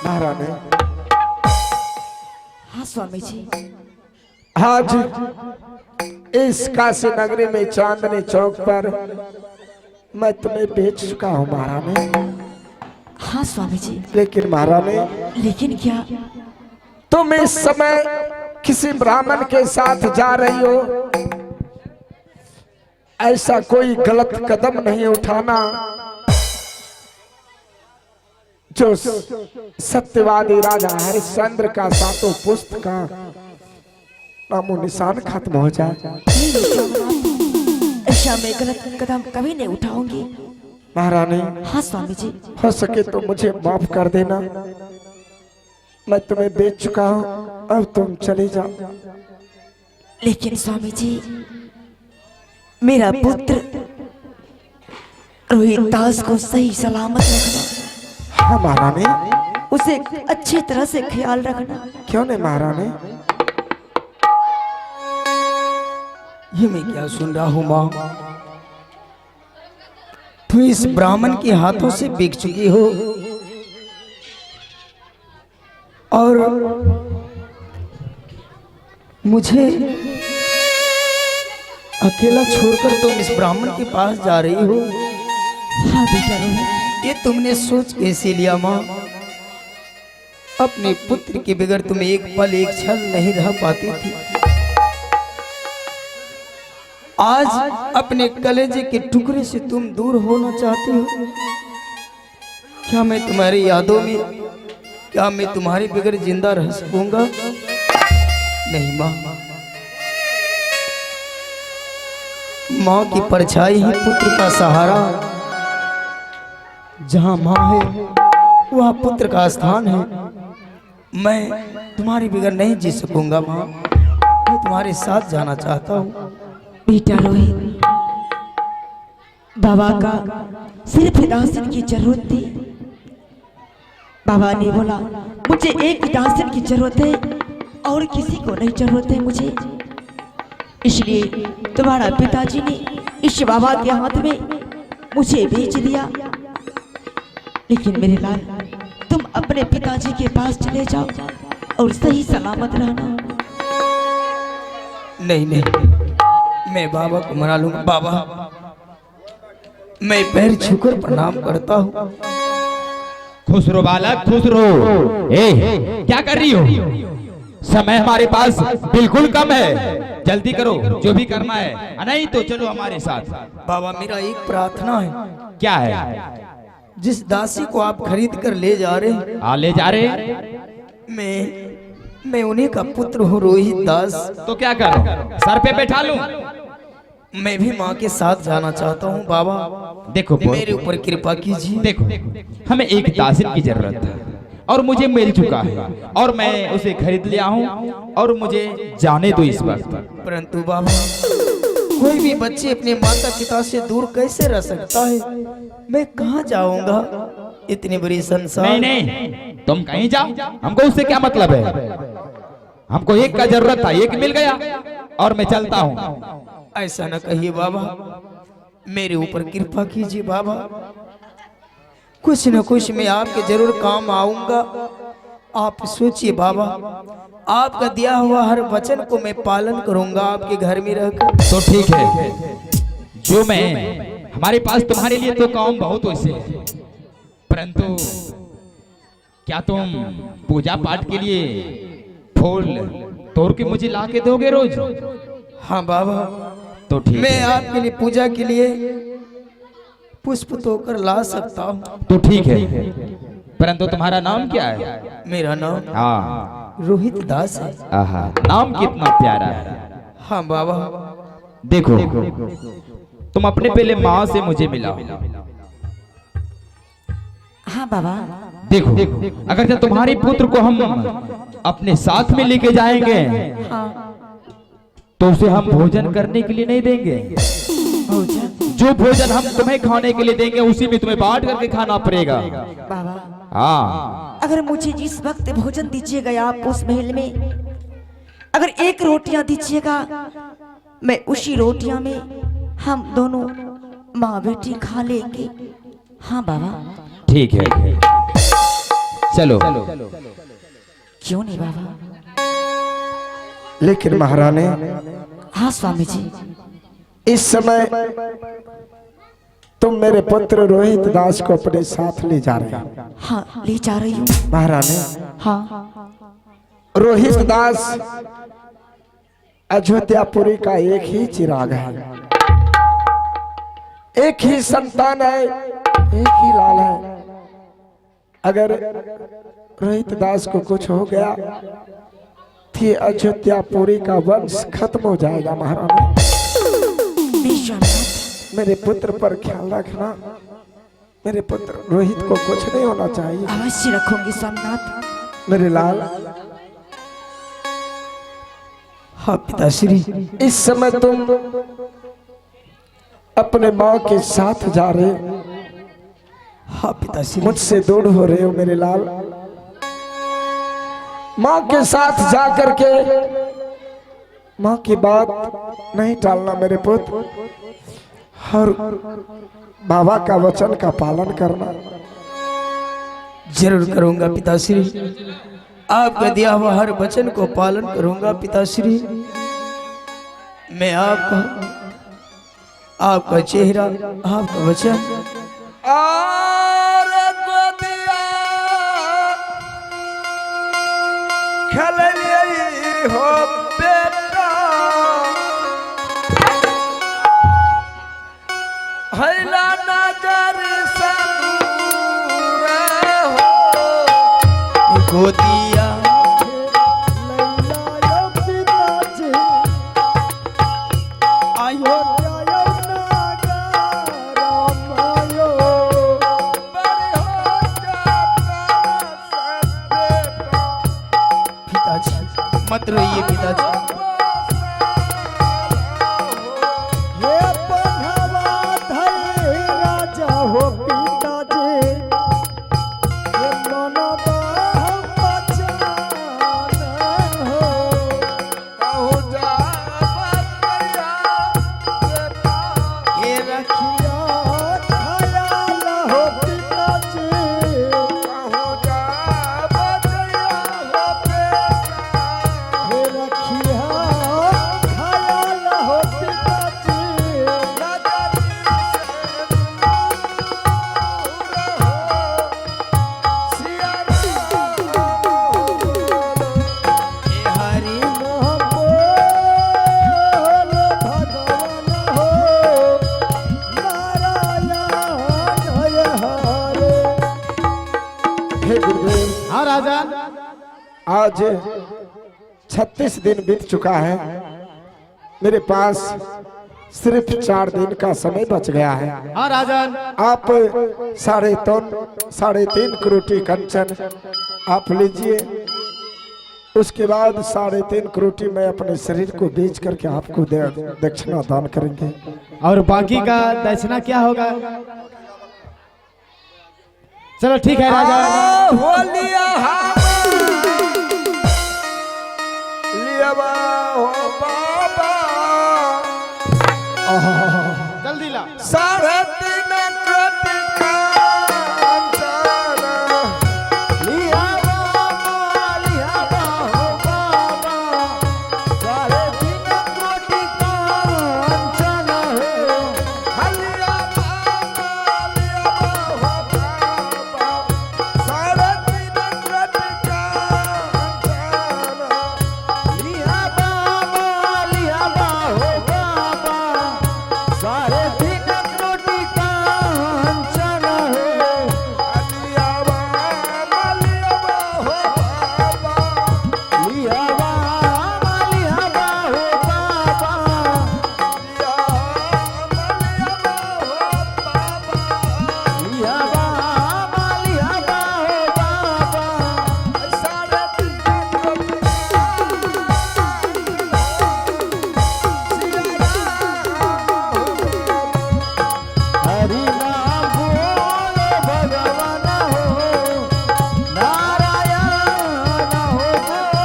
महारानी। हाँ स्वामी जी। आज इस काशी नगरी में चांदनी चौक पर मैं तुम्हें बेच चुका हूँ महारानी। हाँ स्वामी जी। लेकिन महारानी, लेकिन क्या? तुम इस समय किसी ब्राह्मण के साथ जा रही हो, ऐसा कोई गलत कदम नहीं उठाना जो सत्यवादी राजा हरिश्चंद्र का सातों पुस्त का नामो निशान खत्म हो जाए। ऐसा मैं गलत कदम कभी नहीं उठाऊंगी महारानी। हाँ स्वामी जी। हो सके तो मुझे माफ कर देना, मैं तुम्हें बेच चुका हूँ, अब तुम चले जाओ। लेकिन स्वामी जी, मेरा पुत्र रोहित दास को सही सलामत रखना। हाँ महारानी। उसे अच्छी तरह से ख्याल रखना। क्यों नहीं महारानी। ये मैं क्या सुन रहा हूँ माँ? तू इस ब्राह्मण के हाथों से बिक चुकी हो और मुझे अकेला छोड़कर तुम इस ब्राह्मण के पास जा रही हो। हाँ बेटा रोहित। ये तुमने सोच कैसे लिया माँ? अपने पुत्र के बगैर तुम एक पल एक क्षण नहीं रह पाती थी। आज अपने कलेजे के टुकड़े से तुम दूर होना चाहती हो। क्या मैं तुम्हारी यादों में, क्या मैं तुम्हारे बगैर जिंदा रह सकूंगा? नहीं माँ। माँ की परछाई ही पुत्र का सहारा। जहाँ माँ है वहाँ पुत्र का स्थान है। मैं तुम्हारे बगैर नहीं जी सकूंगा माँ। मैं तुम्हारे साथ जाना चाहता हूँ। बेटा रोहित, बाबा का सिर्फ दासन की जरूरत थी। बाबा ने बोला मुझे एक दासन की जरूरत है और किसी को नहीं जरूरत है मुझे। इसलिए तुम्हारा पिताजी ने इस बाबा के हाथ में मुझे बेच दिया। लेकिन मेरे लाल, तुम अपने पिताजी के पास चले जाओ और सही सलामत रहना। नहीं नहीं, मैं बाबा को मना लूंगा। बाबा, मैं पैर छूकर प्रणाम करता हूँ। खुश रहो बालक, खुश रहो। क्या कर रही हो? समय हमारे पास बिल्कुल कम है, जल्दी करो जो भी करना है, नहीं तो चलो हमारे साथ। बाबा, मेरा एक प्रार्थना है। क्या है? जिस दासी को आप खरीद कर ले जा रहे हैं, ले जा रहे, मैं उन्हीं का पुत्र हूँ, रोहित दास। तो क्या करो? सर पे बैठा लूं? मैं भी माँ के साथ जाना चाहता हूँ। बाबा देखो, मेरे ऊपर कृपा कीजिए। देखो, हमें एक दासिन की जरूरत है और मुझे मिल चुका है और मैं उसे खरीद लिया हूँ और मुझे जाने दो इस वक्त। परंतु बाबा, कोई भी बच्चे अपने माता पिता से दूर कैसे रह सकता है? मैं कहाँ जाऊंगा? इतनी बड़ी संसार। नहीं नहीं, तुम कहीं जाओ, हमको उससे क्या मतलब है। हमको एक का जरूरत था, एक मिल गया और मैं चलता हूँ। ऐसा न कहिए बाबा, मेरे ऊपर कृपा कीजिए बाबा। कुछ न कुछ मैं आपके जरूर काम आऊंगा। आप सोचिए बाबा, आपका दिया हुआ हर वचन को मैं पालन करूंगा आपके घर में रहकर। तो ठीक है, जो मैं हमारे पास तुम्हारे लिए तो काम बहुत वैसे है, परंतु क्या तुम पूजा पाठ के लिए फूल तोड़ के मुझे ला के दोगे रोज? हाँ बाबा, तो ठीक, मैं आपके लिए पूजा के लिए पुष्प तोड़कर ला सकता हूँ। तो ठीक है, परंतु तुम्हारा नाम क्या है? मेरा नाम हाँ, रोहित दास है। आहा, नाम कितना प्यारा है। हाँ बाबा। देखो, तुम अपने पहले माँ से मुझे मिलाओ। हाँ बाबा। देखो, अगर जब तुम्हारे पुत्र को हम अपने साथ में लेके जाएंगे तो उसे हम भोजन करने के लिए नहीं देंगे। जो भोजन हम तुम्हें खाने के लिए देंगे उसी में तुम्हें बांट करके खाना पड़ेगा। बाबा, हाँ, अगर मुझे जिस वक्त भोजन दीजिएगा आप उस महल में, अगर एक रोटियां दीजिएगा, मैं उसी रोटियां में हम दोनों माँ बेटी खा लेंगे। हाँ बाबा। ठीक है, चलो। क्यों नहीं बाबा? लेकिन महारानी, हाँ स्वामी जी। इस समय तुम मेरे पुत्र रोहित दास को अपने साथ ले जा रहे हो। हाँ ले जा रही हूँ महारानी, हाँ। रोहित दास अयोध्यापुरी का एक ही चिराग है, एक ही संतान है, एक ही लाल है। अगर रोहित दास को कुछ हो गया तो अयोध्यापुरी का वंश खत्म हो जाएगा। महारानी, मेरे पुत्र पर ख्याल रखना, मेरे पुत्र रोहित को कुछ नहीं होना चाहिए। अवश्य रखूंगी स्वामीनाथ। मेरे लाल, हाँ पिताश्री। इस समय तुम अपने माँ के साथ जा रहे हो। हाँ पिताश्री। मुझसे दूर हो रहे हो मेरे लाल। माँ के साथ जाकर के माँ की बात नहीं टालना मेरे पुत्र, और बाबा का वचन का पालन करना। जरूर करूंगा पिताश्री, आपका दिया हुआ हर वचन को पालन करूंगा पिताश्री। मैं आपका चेहरा, आपका वचन और गोदिया खेल हो बेटा, हैला नजर से दूर हो गोदिया आयो पिताजी, मत रोइए पिताजी। हाँ राजा, आज 36 दिन बीत चुका है। मेरे पास सिर्फ 4 दिन का समय बच गया है। हाँ राजन। आप 3.5 करोटी कंचन आप लीजिए, उसके बाद 3.5 करोटी मैं अपने शरीर को बेच करके आपको दक्षिणा दान करेंगे। और बाकी का दक्षिणा क्या होगा? चलो ठीक है राजा। होलिया